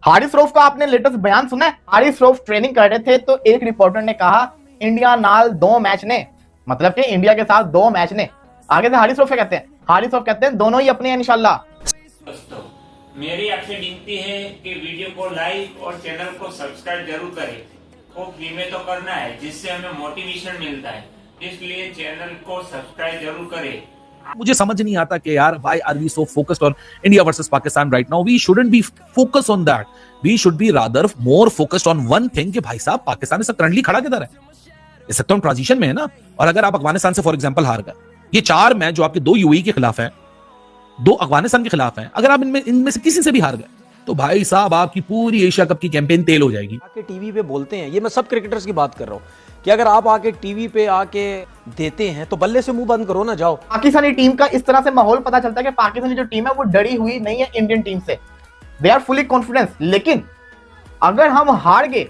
हारिस रऊफ का आपने लेटेस्ट बयान सुना है? हारिस रऊफ ट्रेनिंग कर रहे थे तो एक रिपोर्टर ने कहा इंडिया नाल 2 मैच ने, मतलब कि इंडिया के साथ 2 मैच ने। आगे से हारिस रऊफ क्या कहते हैं? हारिस रऊफ कहते हैं दोनों ही अपने हैं इंशाल्लाह। दोस्तों, मेरी आपसे विनती है कि वीडियो को लाइक और चैनल को सब्सक्राइब जरूर करें। वो फ्री में तो करना है जिससे हमें मोटिवेशन मिलता है, इसलिए चैनल को सब्सक्राइब जरूर करें। मुझे समझ नहीं आता कि यार why are we so focused on India versus Pakistan right now. We shouldn't be focused on that, we should be rather more focused on one thing कि भाई साहब पाकिस्तान इस करंटली खड़ा किधर है? इस वक्त तो हम ट्रांजिशन में है ना। और अगर आप अफगानिस्तान से फॉर एग्जांपल हार गए, ये 4 मैच जो आपके 2 यूएई के खिलाफ हैं, 2 अफगानिस्तान के खिलाफ हैं, अगर आप इनमें से किसी से भी हार गए तो भाई साहब आपकी पूरी एशिया कप की कैंपेन तेल हो जाएगी। आके टीवी पे बोलते हैं, ये मैं सब क्रिकेटर्स की बात कर रहा हूँ कि अगर आप आके टीवी पे आके देते हैं तो बल्ले से मुंह बंद करो ना, जाओ। पाकिस्तानी टीम का इस तरह से माहौल पता चलता है कि पाकिस्तानी जो टीम है वो डरी हुई नहीं है इंडियन टीम से, दे आर फुली कॉन्फिडेंस। लेकिन अगर हम हार गए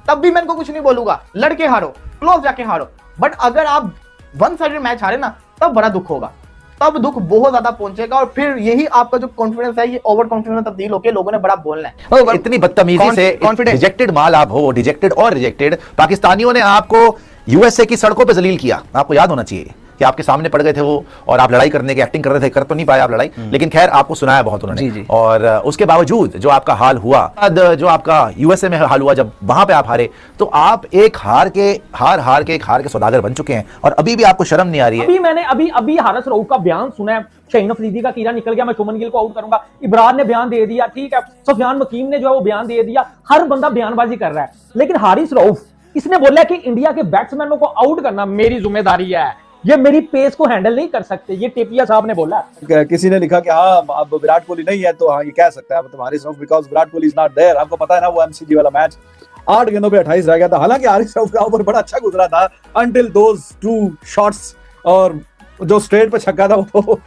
तब भी मैं इनको कुछ नहीं बोलूंगा, लड़के हारो, क्लोज जाके हारो। बट अगर आप वन साइडेड मैच हारे ना तब बड़ा दुख होगा, तब दुख बहुत ज्यादा पहुंचेगा और फिर यही आपका जो कॉन्फिडेंस है ये ओवर कॉन्फिडेंस में तब्दील होकर लोगों ने बड़ा बोलना है। इतनी बदतमीजी से रिजेक्टेड माल आप हो, रिजेक्टेड और रिजेक्टेड। पाकिस्तानियों ने आपको यूएसए की सड़कों पे जलील किया, आपको याद होना चाहिए कि आपके सामने पड़ गए थे वो, और आप लड़ाई करने की एक्टिंग कर रहे थे, कर तो नहीं पाए आप लड़ाई, लेकिन खैर आपको सुनाया बहुत उन्होंने। जी। और उसके बावजूद जो आपका हाल हुआ, जो आपका यूएसए में हाल हुआ, जब वहां पे आप हारे, तो आप एक हार के सौदागर बन चुके हैं और अभी भी आपको शर्म नहीं आ रही है। अभी मैंने अभी हारिस रऊफ का बयान सुना है, शाहीन अफरीदी का कीड़ा निकल गया, मैं शुभमन गिल को आउट करूंगा, इब्रार ने बयान दे दिया, ठीक है, सुफियान वकीम ने जो है वो बयान दे दिया, हर बंदा बयानबाजी कर रहा है। लेकिन हारिस रऊफ इसने बोला कि इंडिया के बैट्समैनों को आउट करना मेरी जिम्मेदारी है, ये मेरी पेस को हैंडल नहीं कर सकते, ये टेपिया साहब ने बोला। किसी ने लिखा कि हाँ अब विराट कोहली नहीं है तो हाँ ये कह सकता है Haris Rauf, because Virat Kohli is not there. आपको पता है ना वो एमसीजी वाला मैच 8 गेंदों पे 28 रह गया था। हालांकि हारिस रऊफ का ओवर बड़ा अच्छा गुजरा था अंटिल दोज 2 शॉट्स, और जो स्ट्रेट पे छक्का था वो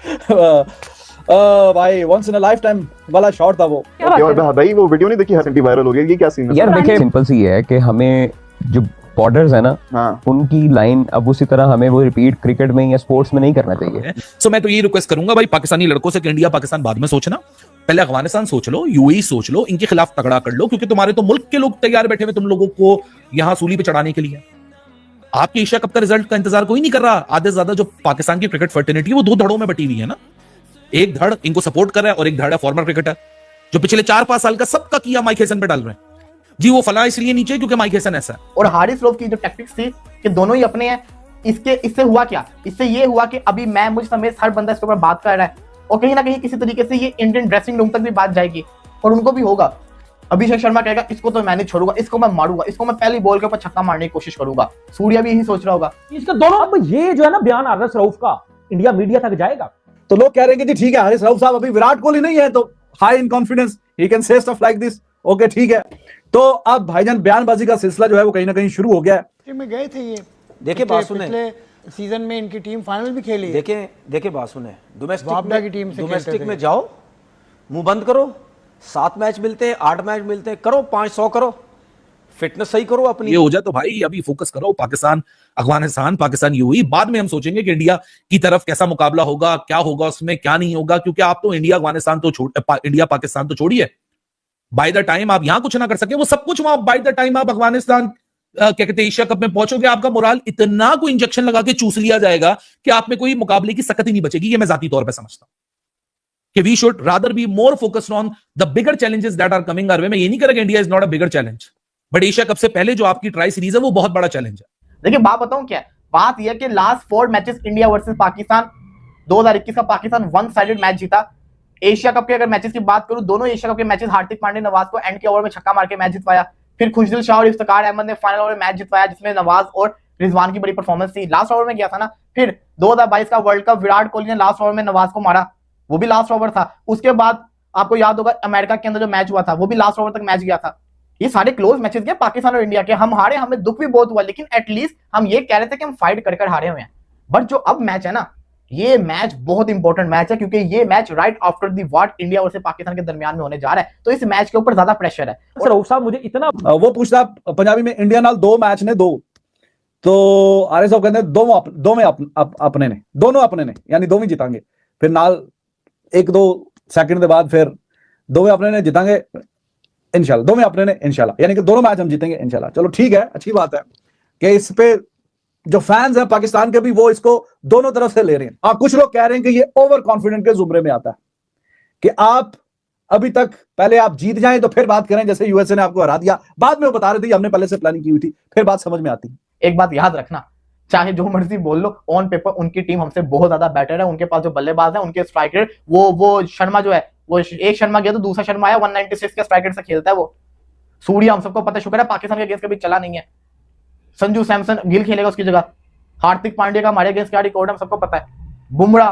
भाई once in a lifetime वाला शॉट था वो। भाई वो वीडियो नहीं देखी, हंटी वायरल हो गई, ये क्या सीन है यार? देखिए सिंपल सी है कि हमें जो बॉर्डर्स है ना, हाँ, उनकी लाइन अब उसी तरह हमें वो रिपीट क्रिकेट में या स्पोर्ट्स में नहीं करना चाहिए। सो मैं तो ये रिक्वेस्ट करूंगा भाई पाकिस्तानी लड़कों से कि इंडिया पाकिस्तान बाद में सोचना, पहले अफगानिस्तान सोच लो, यूएई सोच लो, इनके खिलाफ तगड़ा कर लो, क्योंकि तुम्हारे तो मुल्क के लोग तैयार बैठे हुए तुम लोगों को यहां सूली पे चढ़ाने के लिए। आपकी एशिया कप का रिजल्ट का इंतजार कोई नहीं कर रहा। आधे से ज्यादा जो पाकिस्तान की क्रिकेट फर्टिनिटी वो 2 धड़ों में बटी हुई है ना। एक धड़ इनको सपोर्ट कर रहा है और एक धड़ है फॉर्मर क्रिकेटर जो पिछले 4-5 साल का सबका किया माइक हेसन पे डाल रहे हैं जी। वो फला इसलिए नीचे क्योंकि माइक हेसन ऐसा है। और हारिस रऊफ की जो टैक्टिक्स थी कि दोनों ही अपने हैं, इससे हुआ क्या? इससे ये हुआ कि अभी मैं मुझ समेत हर बंदा इसके ऊपर बात कर रहा है और कहीं ना कहीं किसी तरीके से ये इंडियन ड्रेसिंग रूम तक भी बात जाएगी और उनको भी होगा। अभिषेक शर्मा कहेगा इसको तो मैं नहीं छोड़ूंगा, इसको मैं मारूंगा, इसको मैं पहली बॉल के ऊपर छक्का मारने की कोशिश करूंगा। सूर्या भी यही सोच रहा होगा। इसका दोनों अब ये जो है ना बयान हारिस रऊफ का इंडिया मीडिया तक जाएगा तो लोग कह रहे हैं कि जी ठीक है हारिस रऊफ साहब अभी विराट कोहली नहीं है तो high in confidence he can say stuff like this, okay ठीक है। तो अब भाईजान बयानबाजी का सिलसिला जो है वो कहीं ना कहीं शुरू हो गया है। में गए थे ये, देखिए बात सुने, पिछले सीजन में इनकी टीम फाइनल भी खेली। देखिए बात सुने, डोमेस्टिक में जाओ, मुंह बंद करो, 7 मैच मिलते हैं, 8 मैच मिलते हैं, करो 500 करो, फिटनेस सही करो अपनी। ये हो जाए तो भाई अभी फोकस करो पाकिस्तान अफगानिस्तान, पाकिस्तान यूएई, बाद में हम सोचेंगे कि इंडिया की तरफ कैसा मुकाबला होगा, क्या होगा उसमें, क्या नहीं होगा। क्योंकि आप तो इंडिया पाकिस्तान तो छोड़िए, बाय द टाइम आप यहां कुछ ना कर सके वो सब कुछ वहां, बाय द टाइम आप अफगानिस्तान क्या कहते हैं एशिया कप में पहुंचोगे, आपका मोराल इतना कोई इंजेक्शन लगा के चूस लिया जाएगा कि आप में कोई मुकाबले की सकत ही नहीं बचेगी। ये मैं जाती तौर पे समझता हूं कि we should rather be more focused on the bigger challenges that are coming our way. मैं ये नहीं कह रहा कि India is not a bigger challenge, but Asia cup से पहले जो आपकी ट्राई सीरीज है वो बहुत बड़ा चैलेंज है। देखिए बात बताऊं क्या है, बात यह कि last 4 matches India versus Pakistan, 2021 का पाकिस्तान वन साइडेड मैच जीता। एशिया कप के अगर मैचेस की बात करूं, दोनों एशिया कप के मैचेस हार्दिक पांड्या नवाज को एंड के ओवर में छक्का मार के मैच जितवाया। फिर खुशदिल शाह और इफ्तिकार अहमद ने फाइनल ओवर में मैच जितवाया जिसमें नवाज और रिजवान की बड़ी परफॉर्मेंस थी। लास्ट ओवर में गया था ना। फिर 2022 का वर्ल्ड कप विराट कोहली ने लास्ट ओवर में नवाज को मारा, वो भी लास्ट ओवर था। उसके बाद आपको याद होगा अमेरिका के अंदर जो मैच हुआ था वो भी लास्ट ओवर तक मैच गया था। ये सारे क्लोज मैचेस गए पाकिस्तान और इंडिया के। हम हारे, हमें दुख भी बहुत हुआ, लेकिन एटलीस्ट हम ये कह रहे थे कि हम फाइट कर हारे हुए हैं। बट जो अब मैच है ना, ये मैच बहुत इंपॉर्टेंट मैच है क्योंकि ये match right after the what India versus Pakistan के दरमियान में होने जा रहा है। तो इस मैच के ऊपर ज्यादा प्रेशर है। रऊफ साहब मुझे इतना वो पूछता पंजाबी में इंडिया नाल 2 मैच ने 2, तो आर्य साहब कहते हैं दोनों अपने ने यानी दोवें जितांगे, फिर नाल 1-2 सेकंड के बाद फिर दोवें अपने ने जितांगे इंशाल्लाह, दोवें अपने ने इंशाल्लाह, यानी कि दोनों मैच हम जीतेंगे इंशाल्लाह। चलो ठीक है, अच्छी बात है कि इस पे जो फैंस हैं पाकिस्तान के भी वो इसको दोनों तरफ से ले रहे हैं। कुछ लोग कह रहे हैं कि ये ओवर कॉन्फिडेंट के जुमरे में आता है कि आप अभी तक पहले आप जीत जाएं तो फिर बात करें, जैसे यूएसए ने आपको हरा दिया, बाद में वो बता रहे थे हमने पहले से प्लानिंग की हुई थी, फिर बात समझ में आती है। एक बात याद रखना, चाहे जो मर्जी बोल लो, ऑन पेपर उनकी टीम हमसे बहुत ज्यादा बेटर है। उनके पास जो बल्लेबाज है, उनके स्ट्राइकर, वो शर्मा जो है, वो एक शर्मा गया तो दूसरा शर्मा आया, 196 के स्ट्राइकर से खेलता है वो। सूर्या हम सबको पता है, शुक्र है पाकिस्तान के अगेंस्ट कभी चला नहीं है। संजू सैमसन, गिल खेलेगा उसकी जगह। हार्दिक पांड्या का हमारे अगेंस्ट क्या रिकॉर्ड है हम सबको पता है। बुमराह,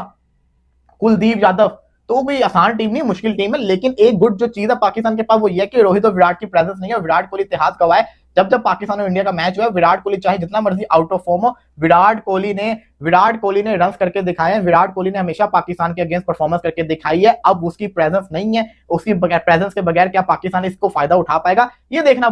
कुलदीप यादव, तो कोई आसान टीम नहीं, मुश्किल टीम है। लेकिन एक गुड जो चीज है पाकिस्तान के पास वो ये है कि रोहित और विराट की प्रेजेंस नहीं है। विराट कोहली इतिहास गवाह है, जब पाकिस्तान और इंडिया का मैच हुआ है, विराट कोहली चाहे जितना मर्जी आउट ऑफ फॉर्म हो, विराट कोहली ने रन्स करके दिखाए हैं। विराट कोहली ने हमेशा पाकिस्तान के अगेंस्ट परफॉर्मेंस करके दिखाई है। अब उसकी प्रेजेंस नहीं है, उसकी प्रेजेंस के बगैर क्या पाकिस्तान इसको फायदा उठा पाएगा, ये देखना